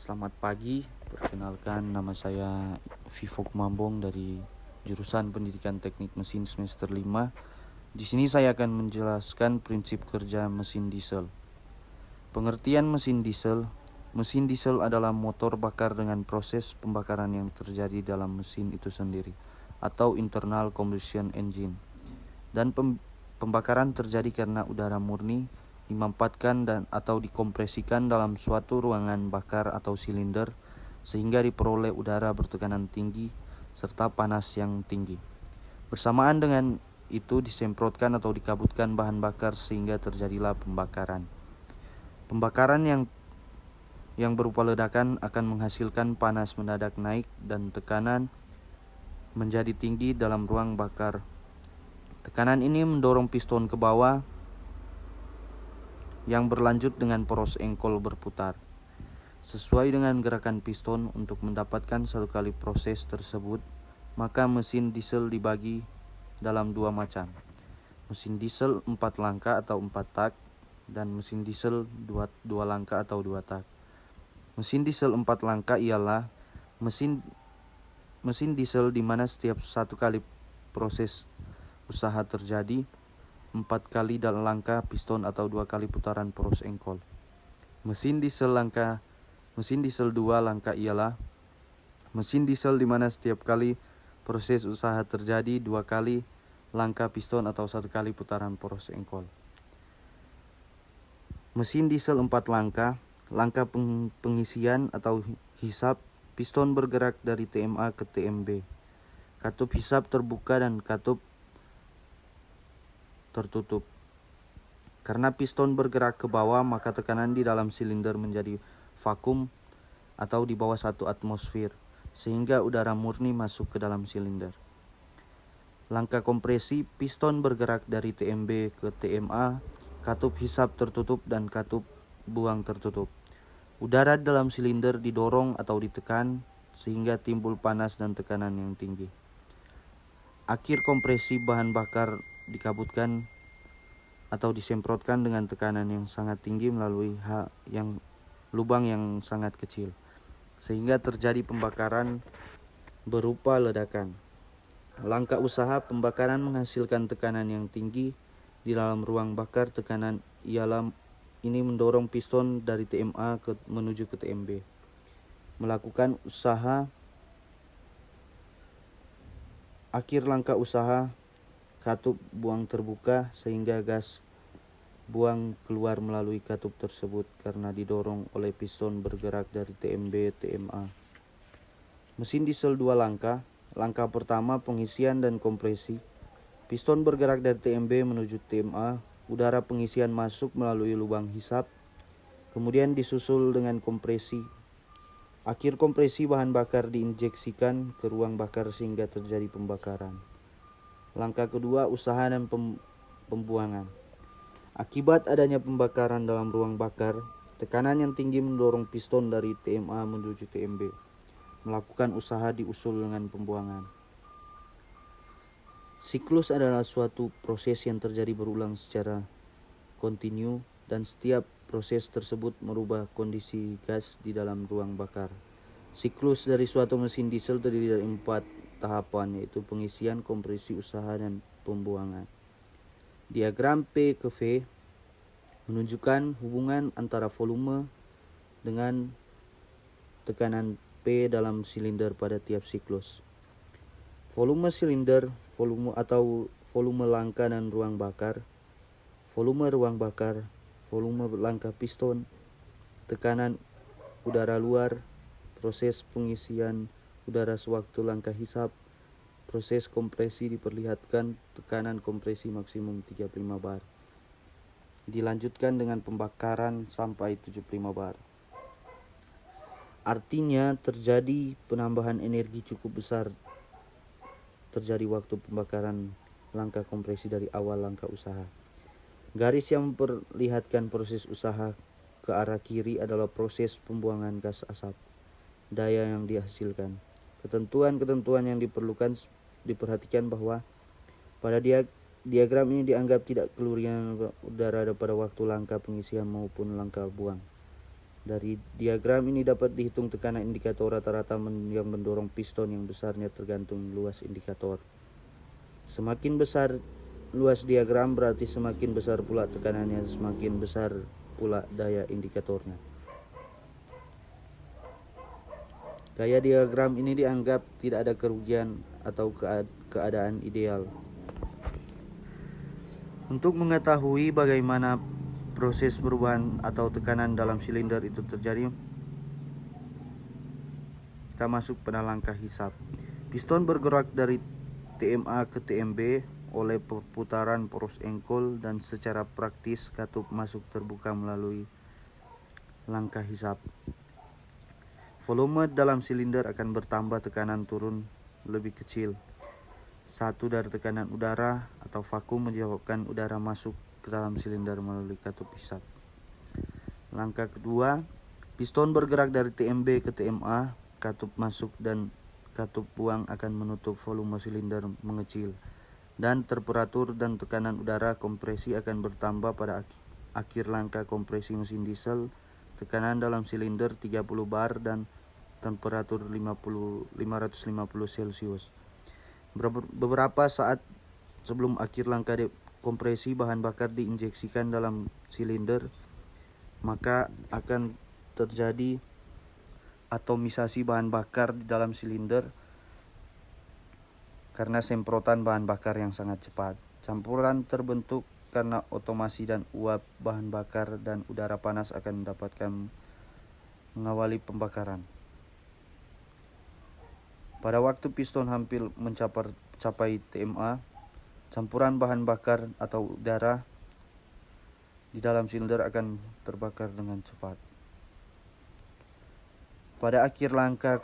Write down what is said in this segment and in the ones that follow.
Selamat pagi, perkenalkan nama saya Vivo Kumambong dari jurusan Pendidikan Teknik Mesin semester 5. Di sini saya akan menjelaskan prinsip kerja mesin diesel. Pengertian mesin diesel. Mesin diesel adalah motor bakar dengan proses pembakaran yang terjadi dalam mesin itu sendiri atau internal combustion engine. Dan pembakaran terjadi karena udara murni dimampatkan atau dikompresikan dalam suatu ruangan bakar atau silinder sehingga diperoleh udara bertekanan tinggi serta panas yang tinggi. Bersamaan dengan itu disemprotkan atau dikabutkan bahan bakar sehingga terjadilah pembakaran. Pembakaran yang berupa ledakan akan menghasilkan panas mendadak naik dan tekanan menjadi tinggi dalam ruang bakar. Tekanan ini mendorong piston ke bawah yang berlanjut dengan poros engkol berputar. Sesuai dengan gerakan piston untuk mendapatkan satu kali proses tersebut, maka mesin diesel dibagi dalam dua macam. Mesin diesel 4 langkah atau 4 tak dan mesin diesel 2 langkah atau 2 tak. Mesin diesel 4 langkah ialah mesin diesel di mana setiap satu kali proses usaha terjadi 4 kali dalam langkah piston atau 2 kali putaran poros engkol. Mesin diesel 2 langkah ialah mesin diesel di mana setiap kali proses usaha terjadi 2 kali langkah piston atau 1 kali putaran poros engkol. Mesin diesel 4 langkah pengisian atau hisap, piston bergerak dari TMA ke TMB. Katup hisap terbuka dan katup tertutup. Karena piston bergerak ke bawah, maka tekanan di dalam silinder menjadi vakum atau di bawah 1 atmosfer, sehingga udara murni masuk ke dalam silinder. Langkah kompresi, piston bergerak dari TMB ke TMA, katup hisap tertutup dan katup buang tertutup. Udara dalam silinder didorong atau ditekan sehingga timbul panas dan tekanan yang tinggi. Akhir kompresi, bahan bakar dikabutkan atau disemprotkan dengan tekanan yang sangat tinggi melalui lubang yang sangat kecil, sehingga terjadi pembakaran berupa ledakan. Langkah usaha pembakaran menghasilkan tekanan yang tinggi di dalam ruang bakar. Tekanan ini mendorong piston dari TMA menuju ke TMB. Melakukan usaha. Akhir langkah usaha, katup buang terbuka sehingga gas buang keluar melalui katup tersebut karena didorong oleh piston bergerak dari TMB TMA. Mesin diesel 2 langkah. Langkah pertama, pengisian dan kompresi. Piston bergerak dari TMB menuju TMA. Udara pengisian masuk melalui lubang hisap, kemudian disusul dengan kompresi. Akhir kompresi, bahan bakar diinjeksikan ke ruang bakar sehingga terjadi pembakaran. Langkah kedua, usaha dan pembuangan. Akibat adanya pembakaran dalam ruang bakar, tekanan yang tinggi mendorong piston dari TMA menuju TMB. Melakukan usaha diusul dengan pembuangan. Siklus adalah suatu proses yang terjadi berulang secara kontinu dan setiap proses tersebut merubah kondisi gas di dalam ruang bakar. Siklus dari suatu mesin diesel terdiri dari 4 tahapan, yaitu pengisian, kompresi, usaha, dan pembuangan. Diagram P ke V menunjukkan hubungan antara volume dengan tekanan P dalam silinder pada tiap siklus. Volume silinder, volume langkah dan ruang bakar, volume ruang bakar, volume langkah piston, tekanan udara luar, proses pengisian udara sewaktu langkah hisap, proses kompresi diperlihatkan tekanan kompresi maksimum 35 bar. Dilanjutkan dengan pembakaran sampai 75 bar. Artinya terjadi penambahan energi cukup besar terjadi waktu pembakaran langkah kompresi dari awal langkah usaha. Garis yang memperlihatkan proses usaha ke arah kiri adalah proses pembuangan gas asap. Daya yang dihasilkan. Ketentuan-ketentuan yang diperhatikan bahwa pada diagram ini dianggap tidak keluarnya udara pada waktu langkah pengisian maupun langkah buang. Dari diagram ini dapat dihitung tekanan indikator rata-rata yang mendorong piston yang besarnya tergantung luas indikator. Semakin besar luas diagram berarti semakin besar pula tekanannya, semakin besar pula daya indikatornya. Gaya diagram ini dianggap tidak ada kerugian atau keadaan ideal. Untuk mengetahui bagaimana proses perubahan atau tekanan dalam silinder itu terjadi, kita masuk pada langkah hisap. Piston bergerak dari TMA ke TMB oleh perputaran poros engkol, dan secara praktis katup masuk terbuka melalui langkah hisap. Volume dalam silinder akan bertambah, tekanan turun lebih kecil. Satu dari tekanan udara atau vakum menyebabkan udara masuk ke dalam silinder melalui katup hisap. Langkah kedua, piston bergerak dari TMB ke TMA, katup masuk dan katup buang akan menutup volume silinder mengecil, dan temperatur dan tekanan udara kompresi akan bertambah. Pada akhir langkah kompresi mesin diesel, tekanan dalam silinder 30 bar dan temperatur 550 Celcius. Beberapa saat sebelum akhir langkah kompresi, bahan bakar diinjeksikan dalam silinder, maka akan terjadi atomisasi bahan bakar di dalam silinder karena semprotan bahan bakar yang sangat cepat. Campuran terbentuk karena otomasi dan uap bahan bakar dan udara panas akan mendapatkan mengawali pembakaran. Pada waktu piston hampir mencapai TMA, campuran bahan bakar atau udara di dalam silinder akan terbakar dengan cepat. Pada akhir langkah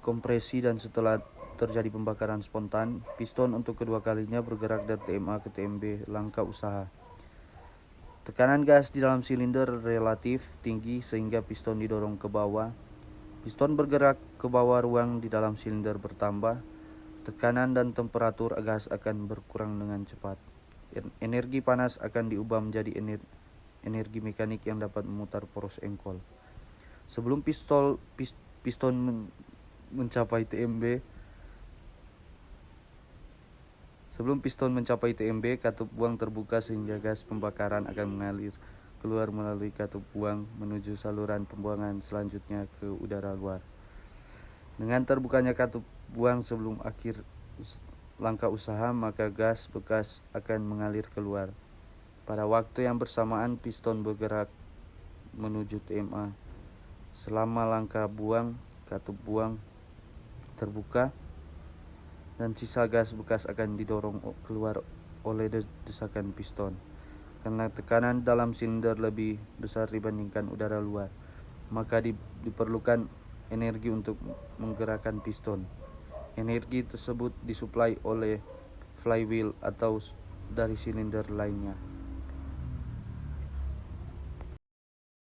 kompresi dan setelah terjadi pembakaran spontan, piston untuk kedua kalinya bergerak dari TMA ke TMB, langkah usaha. Tekanan gas di dalam silinder relatif tinggi sehingga piston didorong ke bawah. Piston bergerak ke bawah, ruang di dalam silinder bertambah. Tekanan dan temperatur gas akan berkurang dengan cepat. Energi panas akan diubah menjadi energi mekanik yang dapat memutar poros engkol. Sebelum piston mencapai TMB, katup buang terbuka sehingga gas pembakaran akan mengalir keluar melalui katup buang menuju saluran pembuangan selanjutnya ke udara luar. Dengan terbukanya katup buang sebelum akhir langkah usaha, maka gas bekas akan mengalir keluar. Pada waktu yang bersamaan, piston bergerak menuju TMA. Selama langkah buang, katup buang terbuka dan sisa gas bekas akan didorong keluar oleh desakan piston. Karena tekanan dalam silinder lebih besar dibandingkan udara luar, maka diperlukan energi untuk menggerakkan piston. Energi tersebut disuplai oleh flywheel atau dari silinder lainnya.